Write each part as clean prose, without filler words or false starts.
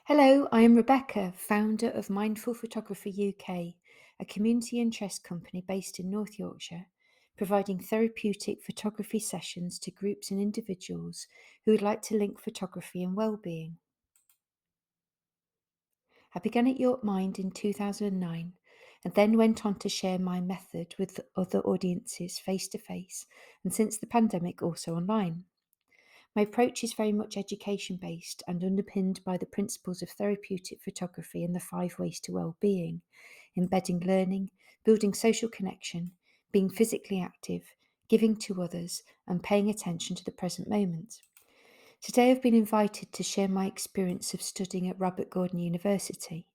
Hello, I am Rebecca, founder of Mindful Photography UK, a community interest company based in North Yorkshire, providing therapeutic photography sessions to groups and individuals who would like to link photography and well-being. I began at York Mind in 2009 and then went on to share my method with other audiences face to face and since the pandemic also online. My approach is very much education based and underpinned by the principles of therapeutic photography and the 5 ways to well-being, embedding learning, building social connection, being physically active, giving to others, and paying attention to the present moment. Today I've been invited to share my experience of studying at Robert Gordon University.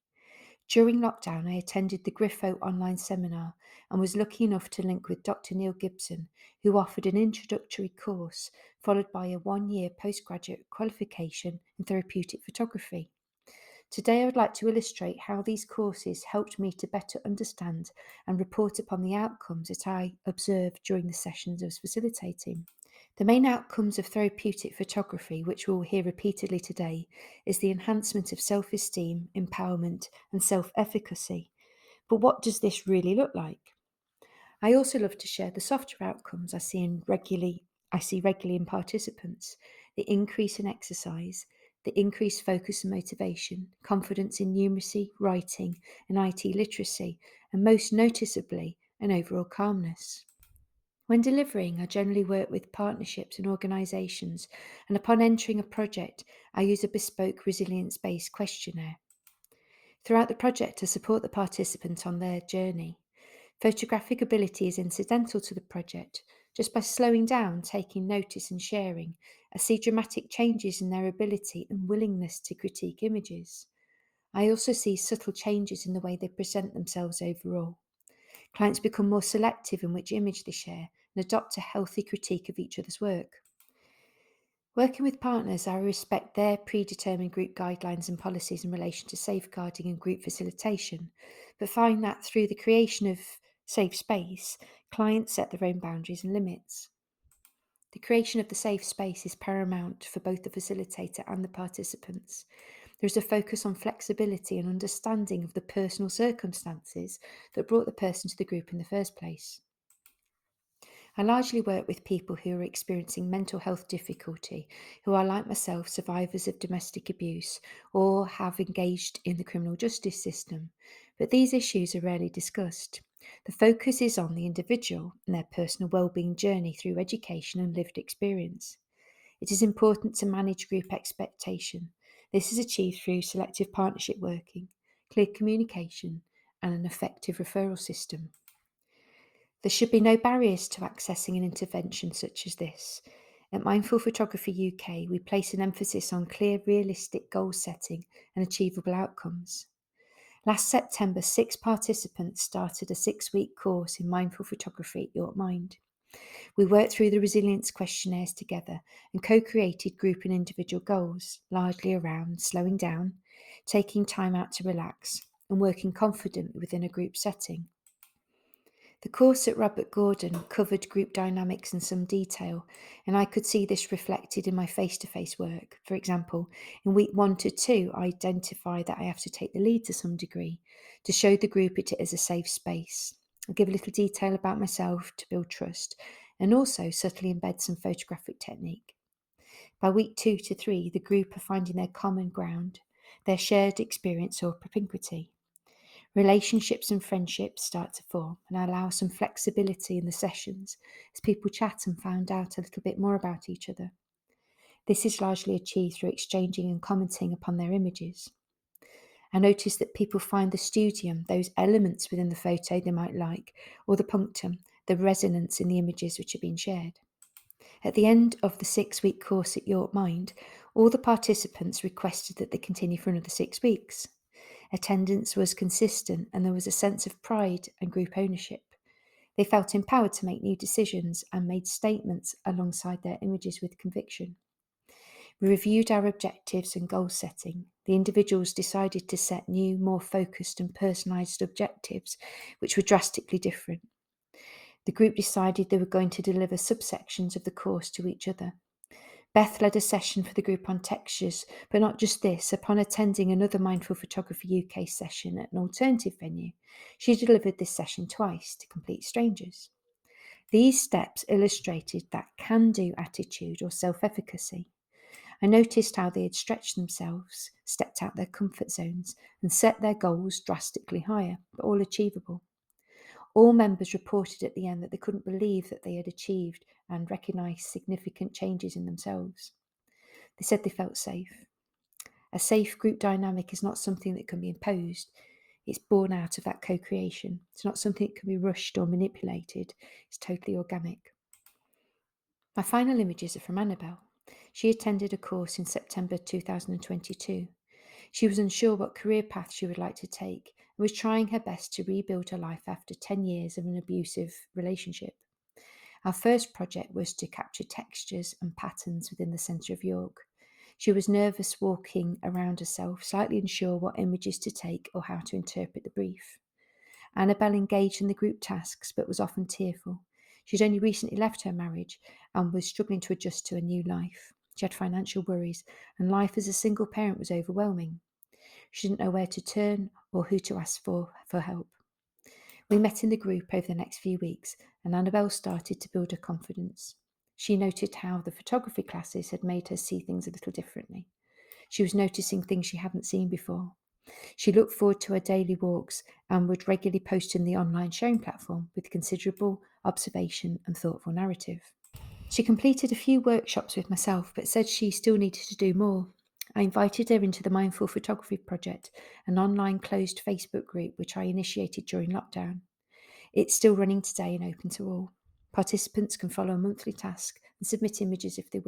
During lockdown, I attended the Griffo online seminar and was lucky enough to link with Dr. Neil Gibson, who offered an introductory course followed by a 1 year postgraduate qualification in therapeutic photography. Today, I would like to illustrate how these courses helped me to better understand and report upon the outcomes that I observed during the sessions I was facilitating. The main outcomes of therapeutic photography, which we'll hear repeatedly today, is the enhancement of self-esteem, empowerment, and self-efficacy. But what does this really look like? I also love to share the softer outcomes I see regularly in participants, the increase in exercise, the increased focus and motivation, confidence in numeracy, writing, and IT literacy, and most noticeably, an overall calmness. When delivering, I generally work with partnerships and organisations, and upon entering a project, I use a bespoke resilience based questionnaire. Throughout the project, I support the participant on their journey. Photographic ability is incidental to the project. Just by slowing down, taking notice, and sharing, I see dramatic changes in their ability and willingness to critique images. I also see subtle changes in the way they present themselves overall. Clients become more selective in which image they share and adopt a healthy critique of each other's work. Working with partners, I respect their predetermined group guidelines and policies in relation to safeguarding and group facilitation, but find that through the creation of safe space, clients set their own boundaries and limits. The creation of the safe space is paramount for both the facilitator and the participants. There is a focus on flexibility and understanding of the personal circumstances that brought the person to the group in the first place. I largely work with people who are experiencing mental health difficulty, who are like myself survivors of domestic abuse or have engaged in the criminal justice system, but these issues are rarely discussed. The focus is on the individual and their personal well-being journey through education and lived experience. It is important to manage group expectation. This is achieved through selective partnership working, clear communication, and an effective referral system. There should be no barriers to accessing an intervention such as this. At Mindful Photography UK, we place an emphasis on clear, realistic goal setting and achievable outcomes. Last September, 6 participants started a 6 week course in mindful photography at York Mind. We worked through the resilience questionnaires together and co created group and individual goals, largely around slowing down, taking time out to relax, and working confidently within a group setting. The course at Robert Gordon covered group dynamics in some detail, and I could see this reflected in my face-to-face work. For example, in week 1 to 2, I identify that I have to take the lead to some degree to show the group it is a safe space. I give a little detail about myself to build trust, and also subtly embed some photographic technique. By week 2 to 3, the group are finding their common ground, their shared experience or propinquity. Relationships and friendships start to form, and I allow some flexibility in the sessions as people chat and find out a little bit more about each other. This is largely achieved through exchanging and commenting upon their images. I notice that people find the studium, those elements within the photo they might like, or the punctum, the resonance in the images which are being shared. At the end of the 6 week course at York Mind, all the participants requested that they continue for another 6 weeks. Attendance was consistent and there was a sense of pride and group ownership. They felt empowered to make new decisions and made statements alongside their images with conviction. We reviewed our objectives and goal setting. The individuals decided to set new, more focused and personalised objectives, which were drastically different. The group decided they were going to deliver subsections of the course to each other. Beth led a session for the group on textures, but not just this. Upon attending another Mindful Photography UK session at an alternative venue, she delivered this session twice to complete strangers. These steps illustrated that can-do attitude or self-efficacy. I noticed how they had stretched themselves, stepped out their comfort zones, and set their goals drastically higher, but all achievable. All members reported at the end that they couldn't believe that they had achieved and recognised significant changes in themselves. They said they felt safe. A safe group dynamic is not something that can be imposed. It's born out of that co-creation. It's not something that can be rushed or manipulated. It's totally organic. My final images are from Annabelle. She attended a course in September 2022. She was unsure what career path she would like to take and was trying her best to rebuild her life after 10 years of an abusive relationship. Our first project was to capture textures and patterns within the centre of York. She was nervous walking around herself, slightly unsure what images to take or how to interpret the brief. Annabelle engaged in the group tasks but was often tearful. She'd only recently left her marriage and was struggling to adjust to a new life. She had financial worries, and life as a single parent was overwhelming. She didn't know where to turn or who to ask for help. We met in the group over the next few weeks, and Annabelle started to build her confidence. She noted how the photography classes had made her see things a little differently. She was noticing things she hadn't seen before. She looked forward to her daily walks and would regularly post in the online sharing platform with considerable observation and thoughtful narrative. She completed a few workshops with myself, but said she still needed to do more. I invited her into the Mindful Photography Project, an online closed Facebook group which I initiated during lockdown. It's still running today and open to all. Participants can follow a monthly task and submit images if they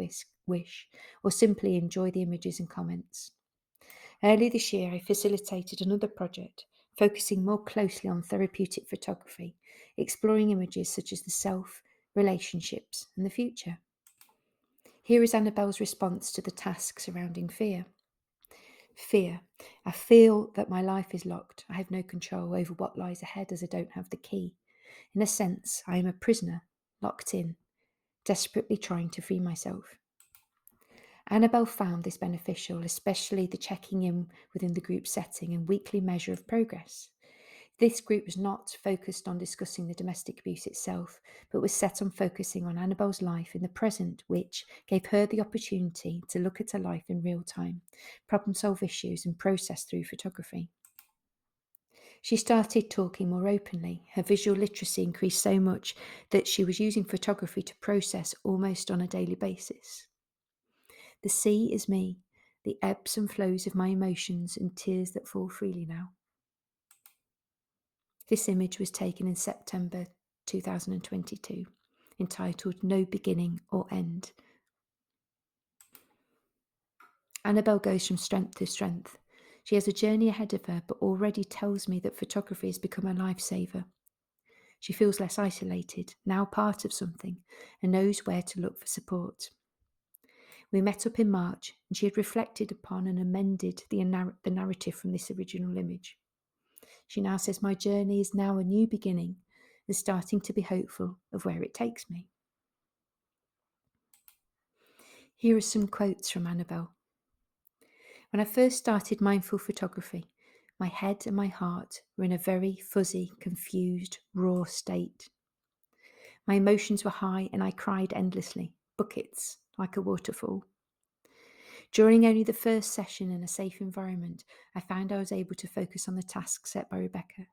wish, or simply enjoy the images and comments. Early this year, I facilitated another project, focusing more closely on therapeutic photography, exploring images such as the self, relationships, and the future. Here is Annabelle's response to the task surrounding fear. Fear. I feel that my life is locked. I have no control over what lies ahead as I don't have the key. In a sense, I am a prisoner, locked in, desperately trying to free myself. Annabelle found this beneficial, especially the checking in within the group setting and weekly measure of progress. This group was not focused on discussing the domestic abuse itself, but was set on focusing on Annabelle's life in the present, which gave her the opportunity to look at her life in real time, problem solve issues, and process through photography. She started talking more openly. Her visual literacy increased so much that she was using photography to process almost on a daily basis. The sea is me, the ebbs and flows of my emotions and tears that fall freely now. This image was taken in September 2022, entitled No Beginning or End. Annabelle goes from strength to strength. She has a journey ahead of her, but already tells me that photography has become a lifesaver. She feels less isolated, now part of something, and knows where to look for support. We met up in March, and she had reflected upon and amended the narrative from this original image. She now says, my journey is now a new beginning and starting to be hopeful of where it takes me. Here are some quotes from Annabelle. When I first started mindful photography, my head and my heart were in a very fuzzy, confused, raw state. My emotions were high and I cried endlessly, buckets, like a waterfall. During only the first session in a safe environment, I found I was able to focus on the task set by Rebecca.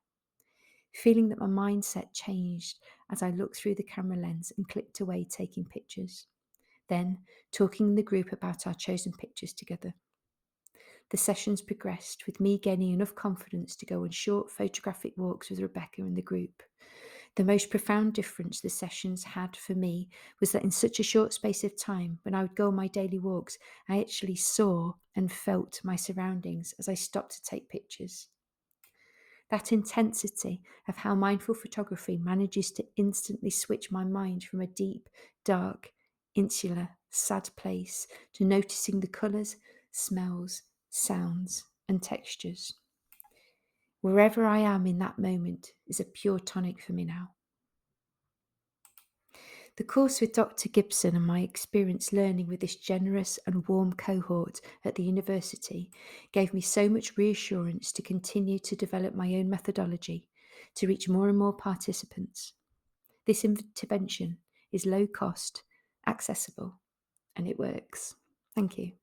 Feeling that my mindset changed as I looked through the camera lens and clicked away taking pictures. Then, talking in the group about our chosen pictures together. The sessions progressed, with me gaining enough confidence to go on short photographic walks with Rebecca and the group. The most profound difference the sessions had for me was that in such a short space of time, when I would go on my daily walks, I actually saw and felt my surroundings as I stopped to take pictures. That intensity of how mindful photography manages to instantly switch my mind from a deep, dark, insular, sad place to noticing the colours, smells, sounds, and textures. Wherever I am in that moment is a pure tonic for me now. The course with Dr. Gibson and my experience learning with this generous and warm cohort at the university gave me so much reassurance to continue to develop my own methodology to reach more and more participants. This intervention is low cost, accessible, and it works. Thank you.